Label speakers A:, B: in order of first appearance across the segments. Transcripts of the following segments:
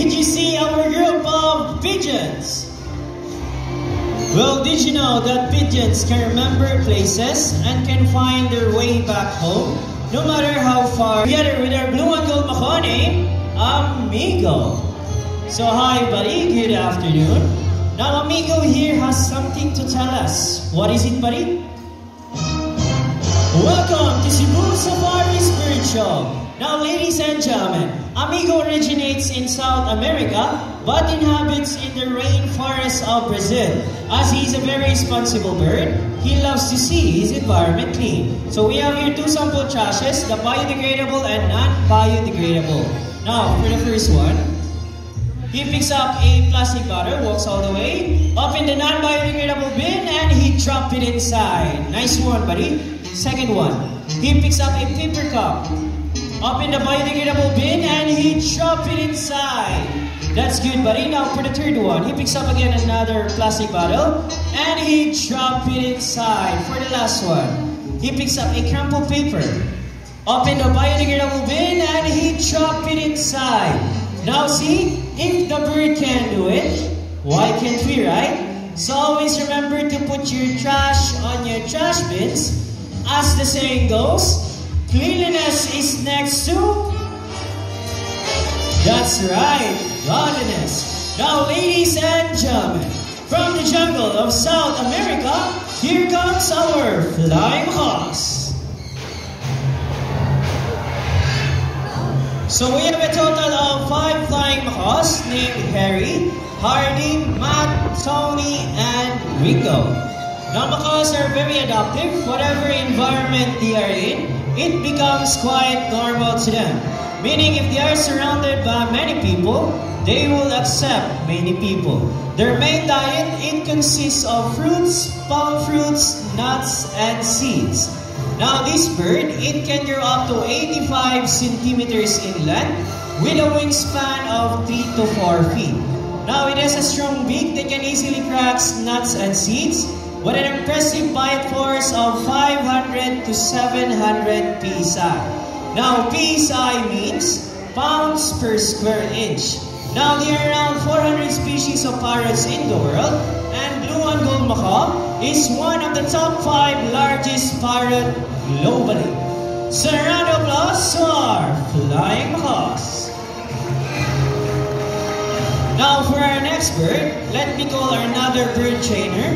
A: Did you see our group of pigeons? Well, did you know that pigeons can remember places and can find their way back home, no matter how far? Together with our blue and gold Mahoney, Amigo. So hi buddy, good afternoon. Now Amigo here has something to tell us. What is it, buddy? Welcome to Cebu Safari Spirit Show. Now ladies and gentlemen, Amigo originates in South America but inhabits in the rainforest of Brazil. As he is a very responsible bird, he loves to see his environment clean. So we have here two sample trashes, the biodegradable and non-biodegradable. Now for the first one, he picks up a plastic bottle, walks all the way, up in the non-biodegradable bin, and he drops it inside. Nice one, buddy. Second one, he picks up a paper cup, up in the biodegradable bin, and he drops it inside. That's good, buddy. Now for the third one, he picks up again another plastic bottle, and he drops it inside. For the last one, he picks up a crumpled paper, up in the biodegradable bin, and he drops it inside. Now see, if the bird can do it, why can't we, right? So always remember to put your trash on your trash bins. As the saying goes, cleanliness is next to... That's right, godliness. Now ladies and gentlemen, from the jungle of South America, here comes our flying horse. So we have a total of 5 flying macaws named Harry, Hardy, Matt, Tony, and Rico. Now macaws are very adaptive. Whatever environment they are in, it becomes quite normal to them. Meaning if they are surrounded by many people, they will accept many people. Their main diet, it consists of fruits, palm fruits, nuts, and seeds. Now this bird, it can grow up to 85 centimeters in length with a wingspan of 3 to 4 feet. Now it has a strong beak that can easily crack nuts and seeds with an impressive bite force of 500 to 700 psi. Now psi means pounds per square inch. Now there are around 400 species of parrots in the world, and blue and gold macaw is one of the top 5 largest parrot globally. So a round of applause to our flying macaws. Now for our next bird, let me call another bird trainer,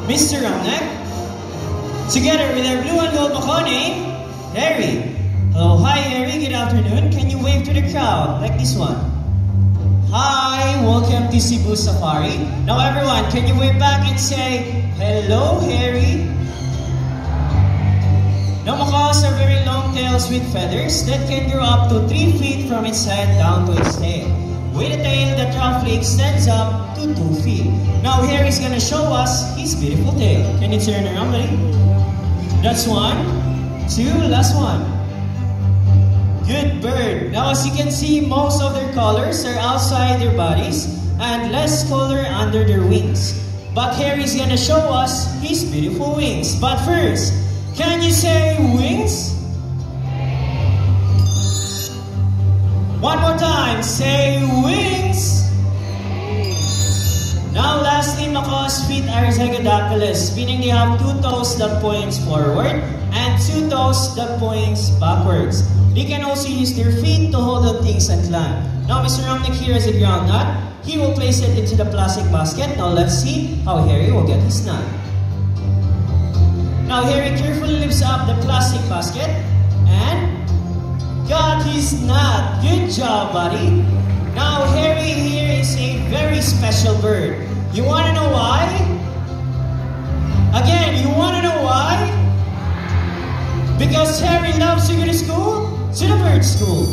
A: Mr. Romnek, together with our blue and gold macaw named Harry. Hello, hi Harry, good afternoon. Can you wave to the crowd like this one? Hi, welcome to Cebu Safari. Now everyone, can you wave back and say, hello Harry? Now macaws are very long tails with feathers that can grow up to 3 feet from its head down to its tail, with a tail that roughly extends up to 2 feet. Now Harry's gonna show us his beautiful tail. Can you turn around, buddy? That's 1, 2, last one. Good bird. Now as you can see, most of their colors are outside their bodies and less color under their wings. But Harry's gonna show us his beautiful wings. But first, can you say wings? One more time, say wings. Now lastly, macaws' feet are zygodactylous, meaning they have 2 toes that points forward and 2 toes that points backwards. They can also use their feet to hold on things and climb. Now Mr. Romnek here has a ground nut. He will place it into the plastic basket. Now let's see how Harry will get his nut. Now Harry carefully lifts up the plastic basket and got his nut. Good job, buddy. Now Harry here is a very special bird. You want to know why? Again, you want to know why? Because Harry loves to go to school, to the bird school.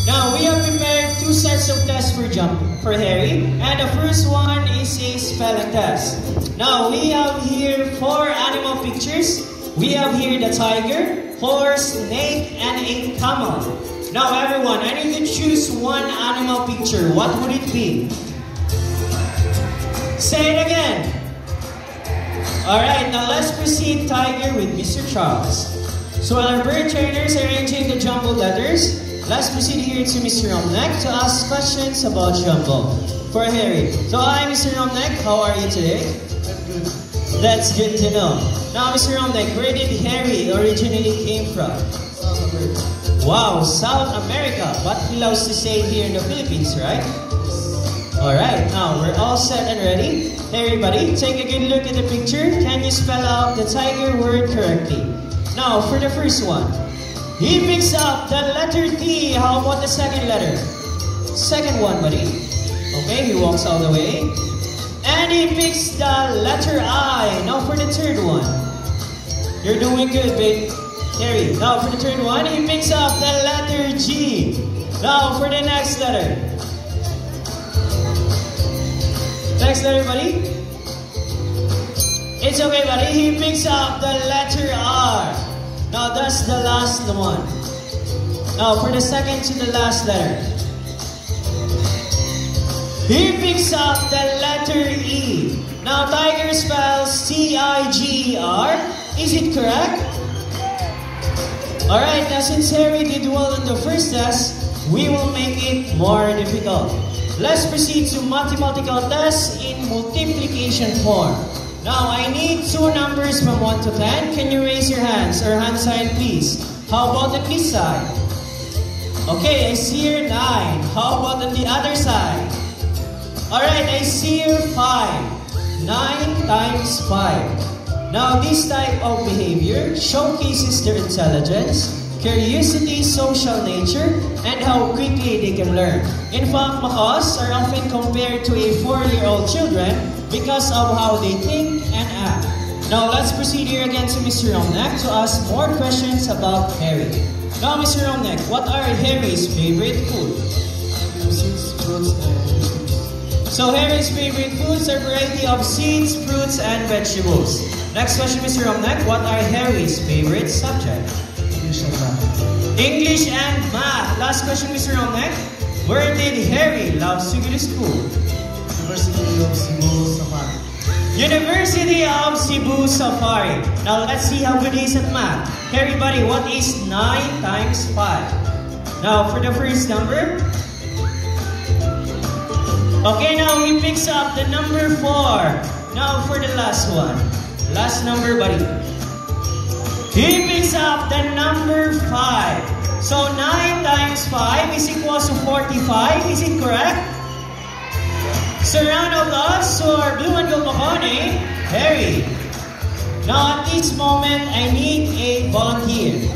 A: Now we have prepared 2 sets of tests for Harry, and the first one is a spelling test. Now we have here 4 animal pictures. We have here the tiger, horse, snake, and a camel. Now everyone, I need to choose one animal picture. What would it be? Say it again. Alright, now let's proceed tiger with Mr. Charles. So while our bird trainers are arranging the jumbled letters, Let's proceed here to Mr. Romnek to ask questions about Jumbo. For Harry. So hi Mr. Romnek, how are you today?
B: Good.
A: That's good to know. Now Mr. Romnek, where did Harry originally came from?
B: South America.
A: Wow, South America. But he loves to stay here in the Philippines, right? Alright, now we're all set and ready. Hey everybody, take a good look at the picture. Can you spell out the tiger word correctly? Now for the first one. He picks up the letter T. How about the second letter? Second one, buddy. Okay, he walks all the way. And he picks the letter I. Now for the third one. You're doing good, babe. Harry. Now for the third one, he picks up the letter G. Now for the next letter. Next letter, buddy. It's okay, buddy. He picks up the letter R. Now that's the last one. Now for the second to the last letter. He picks up the letter E. Now tiger spells T-I-G-E-R. Is it correct? Alright, now since Harry did well in the first test, we will make it more difficult. Let's proceed to mathematical test in multiplication form. Now I need two numbers from 1 to 10. Can you raise your hands or hand sign please? How about on this side? Okay, I see your 9. How about on the other side? Alright, I see your 5. 9 times 5. Now, this type of behavior showcases their intelligence, curiosity, social nature, and how quickly they can learn. In fact, macaws are often compared to a 4-year-old children because of how they think and act. Now, let's proceed here again to Mr. Romnek to ask more questions about Harry. Now, Mr. Romnek, what are Harry's favorite food?
B: Seeds, fruits, and vegetables.
A: So Harry's favorite foods are a variety of seeds, fruits, and vegetables. Next question, Mr. Romnek. What are Harry's favorite subjects?
B: English and math.
A: English and math. Last question, Mr. Romnek. Where did Harry love to go to school?
B: University of Cebu Safari.
A: University of Cebu Safari. Now let's see how good he is at math. Everybody, what is 9 times 5? Now for the first number. Okay, now he picks up the number 4. Now for the last one. Last number, buddy. He picks up the number 5. So 9 times 5 is equals to 45. Is it correct? So round of applause to our blue and gold Makone, Harry. Now at this moment, I need a volunteer.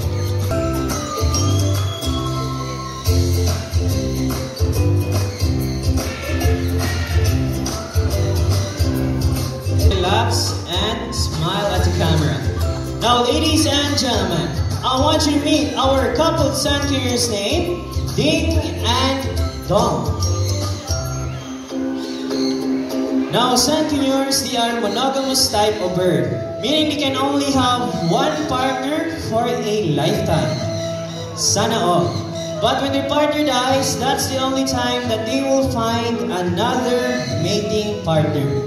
A: Relax and smile at the camera. Now, ladies and gentlemen, I want you to meet our coupled centiers name, Ding and Dong. Now, centiers, they are monogamous type of bird, meaning they can only have one partner for a lifetime. Sana all. But when their partner dies, that's the only time that they will find another mating partner.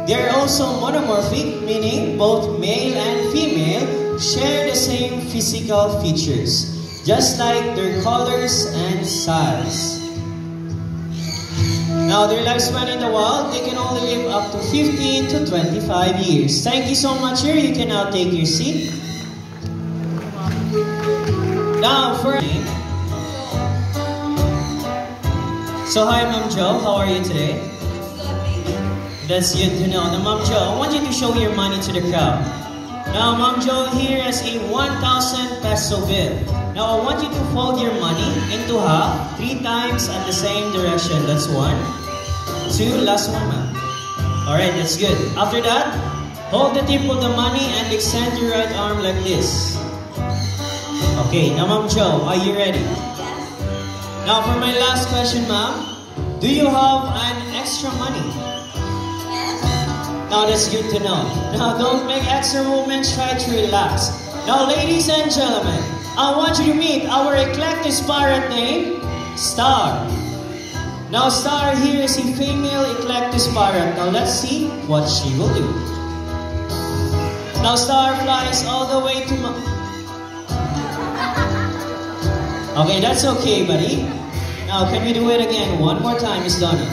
A: They are also monomorphic, meaning both male and female share the same physical features, just like their colors and size. Now, their lifespan in the wild, they can only live up to 15 to 25 years. Thank you so much here. You can now take your seat. Now, for So, hi, Ma'am Jo. How are you today? That's good to know. Now, Ma'am Jo, I want you to show your money to the crowd. Now, Ma'am Jo here has a 1,000 peso bill. Now, I want you to fold your money into half 3 times at the same direction. That's 1, 2, last one, ma'am. Alright, that's good. After that, hold the tip of the money and extend your right arm like this. Okay, now, Ma'am Jo, are you ready? Now, for my last question, ma'am, do you have an extra money? Now that's good to know. Now don't make extra movements, try to relax. Now ladies and gentlemen, I want you to meet our eclectic parrot named Star. Now Star here is a female eclectic parrot. Now let's see what she will do. Now Star flies all the way to Okay, that's okay, buddy. Now, can we do it again? One more time, Miss Donna.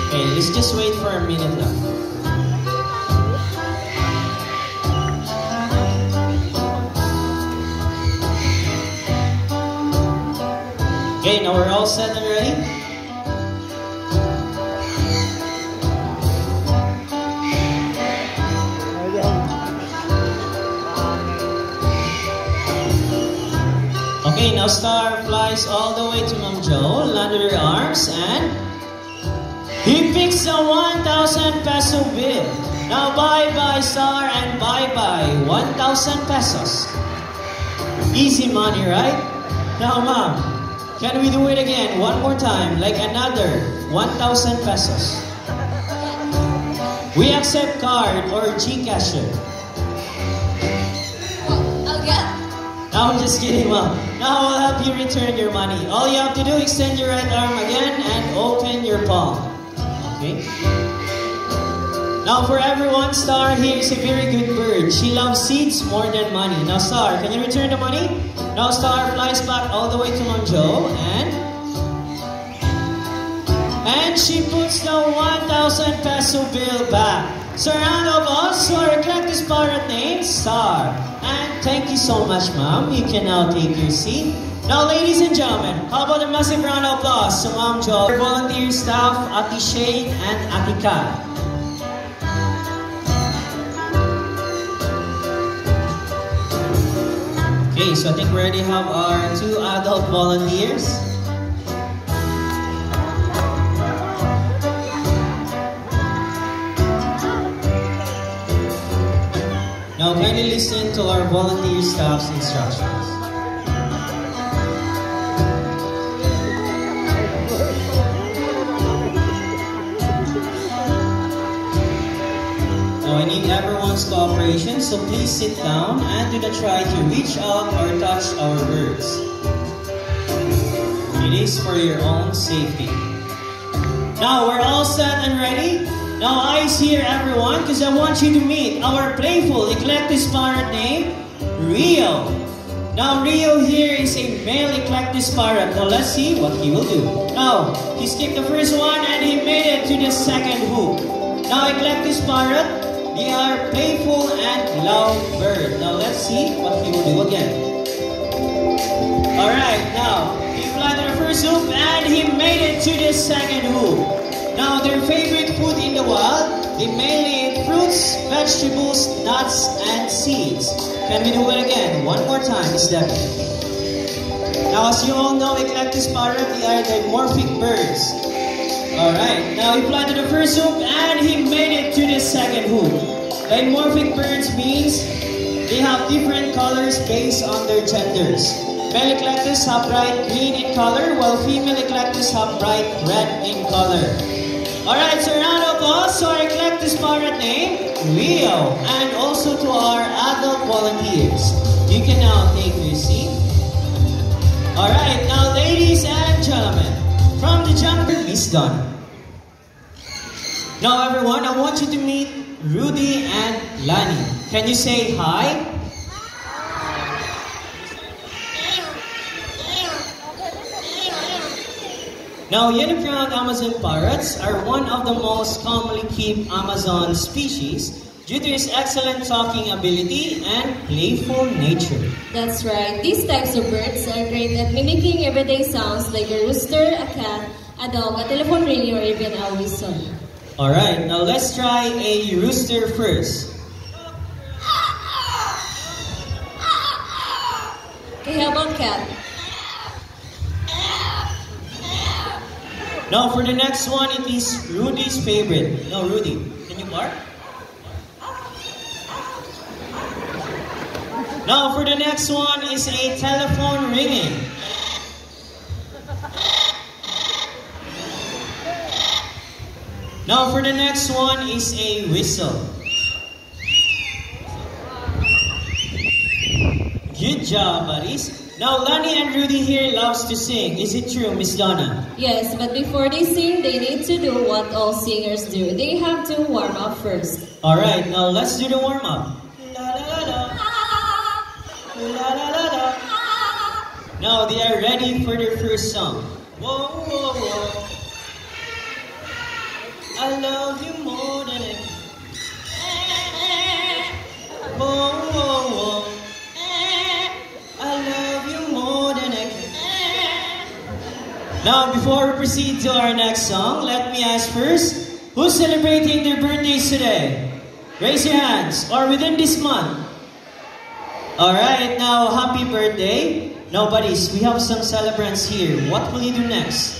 A: Okay, let's just wait for a minute lang. Okay, now we're all set and ready? Okay, now Star flies all the way to Ma'am Jo, landed her arms, and he picks a 1,000 peso bill. Now bye-bye Star and bye-bye 1,000 pesos. Easy money, right? Now Ma'am, can we do it again one more time, like another 1,000 pesos? We accept card or GCash.
C: I'll get.
A: No, I'm just kidding, Mom. Now I'll help you return your money. All you have to do is extend your right arm again and open your palm. Okay? Now for everyone, Star here is a very good bird. She loves seeds more than money. Now Star, can you return the money? Now Star flies back all the way to Ma'am Jo and she puts the 1,000 peso bill back. So a round of applause to our eclectic parrot named Star. And thank you so much, Ma'am. You can now take your seat. Now, ladies and gentlemen, how about a massive round of applause to Ma'am Jo, our volunteer staff, Ati Shane and Ati Ka. Okay, so I think we already have our 2 adult volunteers. Now, kindly listen to our volunteer staff's instructions. Now, I need everyone's cooperation, so please sit down and do not try to reach out or touch our birds. It is for your own safety. Now, we're all set and ready? Now eyes here everyone, because I want you to meet our playful eclectic parrot named Rio. Now Rio here is a male eclectic parrot. Now let's see what he will do. Now, he skipped the first one and he made it to the second hoop. Now eclectic parrot, they are playful and loud bird. Now let's see what he will do again. Alright, now, he flew to the first hoop and he made it to the second hoop. Now, their favorite food in the wild, they mainly eat fruits, vegetables, nuts, and seeds. Can we do it again? One more time, Miss Debbie. Now, as you all know, eclectic parrot, they are dimorphic birds. Alright, now he flew to the first hoop and he made it to the second hoop. Dimorphic birds means they have different colors based on their genders. Male eclectus have bright green in color, while female eclectus have bright red in color. Alright, so round of applause to our eclectic parrot named Rio, and also to our adult volunteers. You can now take your seat. Alright, now ladies and gentlemen, from the jungle, Miss Donna. Now everyone, I want you to meet Rudy and Lani. Can you say hi? Now, yellow-crowned Amazon parrots are one of the most commonly kept Amazon species due to its excellent talking ability and playful nature.
C: That's right. These types of birds are great at mimicking everyday sounds like a rooster, a cat, a dog, a telephone ringing, or even a whistle.
A: Alright, now let's try a rooster first.
C: Okay, how about cat?
A: Now for the next one, it is Rudy's favorite. Now Rudy, can you bark? Now for the next one is a telephone ringing. Now for the next one is a whistle. Good job, buddies. Now, Lani and Rudy here loves to sing. Is it true, Miss Donna?
C: Yes, but before they sing, they need to do what all singers do. They have to warm up first.
A: Alright, now let's do the warm-up. La la la la. La la la la. Now they are ready for their first song. Whoa, whoa, whoa. I love you more than I can. Whoa, whoa, whoa. I love you more than I can. Now, before we proceed to our next song, let me ask first, who's celebrating their birthdays today? Raise your hands, or within this month. Alright, now, happy birthday. Now, buddies, we have some celebrants here. What will you do next?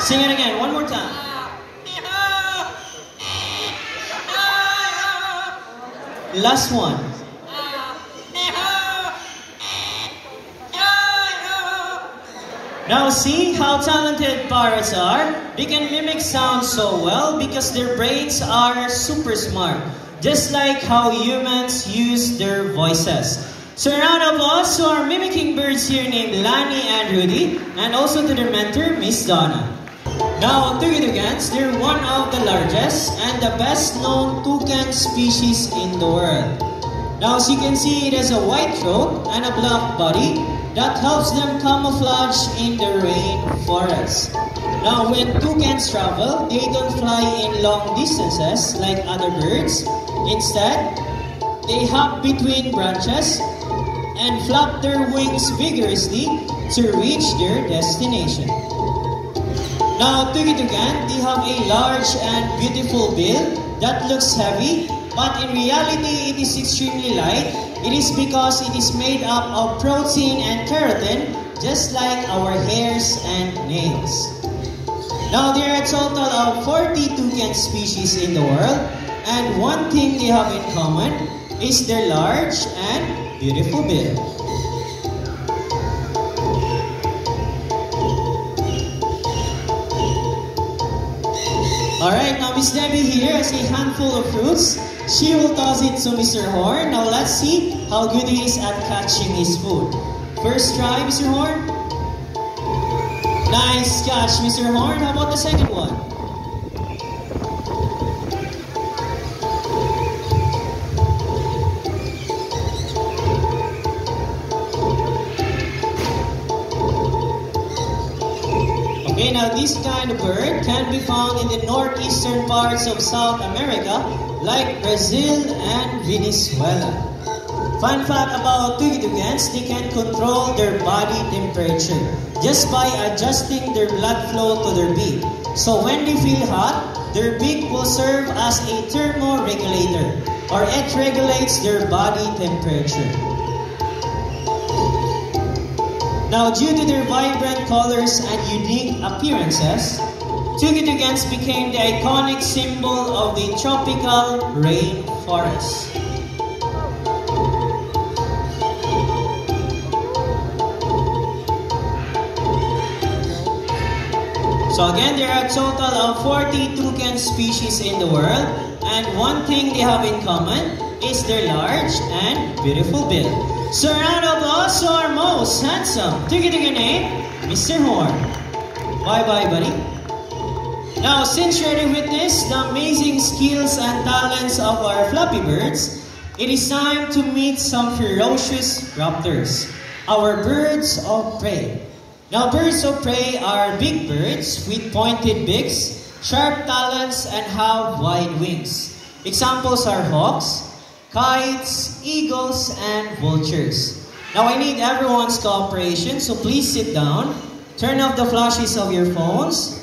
A: Sing it again, one more time. Last one. Now see how talented parrots are? They can mimic sound so well because their brains are super smart. Just like how humans use their voices. So a round of applause to our mimicking birds here named Lani and Rudy, and also to their mentor, Miss Donna. Now, Tugitugans, they're one of the largest and the best known toucan species in the world. Now, as you can see, it has a white throat and a black body that helps them camouflage in the rainforest. Now, when toucans travel, they don't fly in long distances like other birds. Instead, they hop between branches and flap their wings vigorously to reach their destination. Now, Tugitugan, they have a large and beautiful bill that looks heavy, but in reality, it is extremely light. It is because it is made up of protein and keratin, just like our hairs and nails. Now, there are a total of 40 toucan species in the world, and one thing they have in common is their large and beautiful bill. Alright, now Miss Debbie here has a handful of fruits. She will toss it to Mr. Horn. Now let's see how good he is at catching his food. First try, Mr. Horn. Nice catch, Mr. Horn. How about the second one? Okay, now this kind of bird can be found in the northeastern parts of South America, like Brazil and Venezuela. Fun fact about Tugitugans, they can control their body temperature just by adjusting their blood flow to their beak. So when they feel hot, their beak will serve as a thermoregulator, or it regulates their body temperature. Now, due to their vibrant colors and unique appearances, Tugitugans became the iconic symbol of the tropical rainforest. So again, there are a total of 40 toucan species in the world, and one thing they have in common is their large and beautiful bill. So a round of applause to our most handsome Tugitugan name, Mr. Horn. Bye-bye, buddy. Now, since you're to witness the amazing skills and talents of our fluffy birds, it is time to meet some ferocious raptors, our birds of prey. Now, birds of prey are big birds with pointed beaks, sharp talons, and have wide wings. Examples are hawks, kites, eagles, and vultures. Now, I need everyone's cooperation, so please sit down, turn off the flashes of your phones,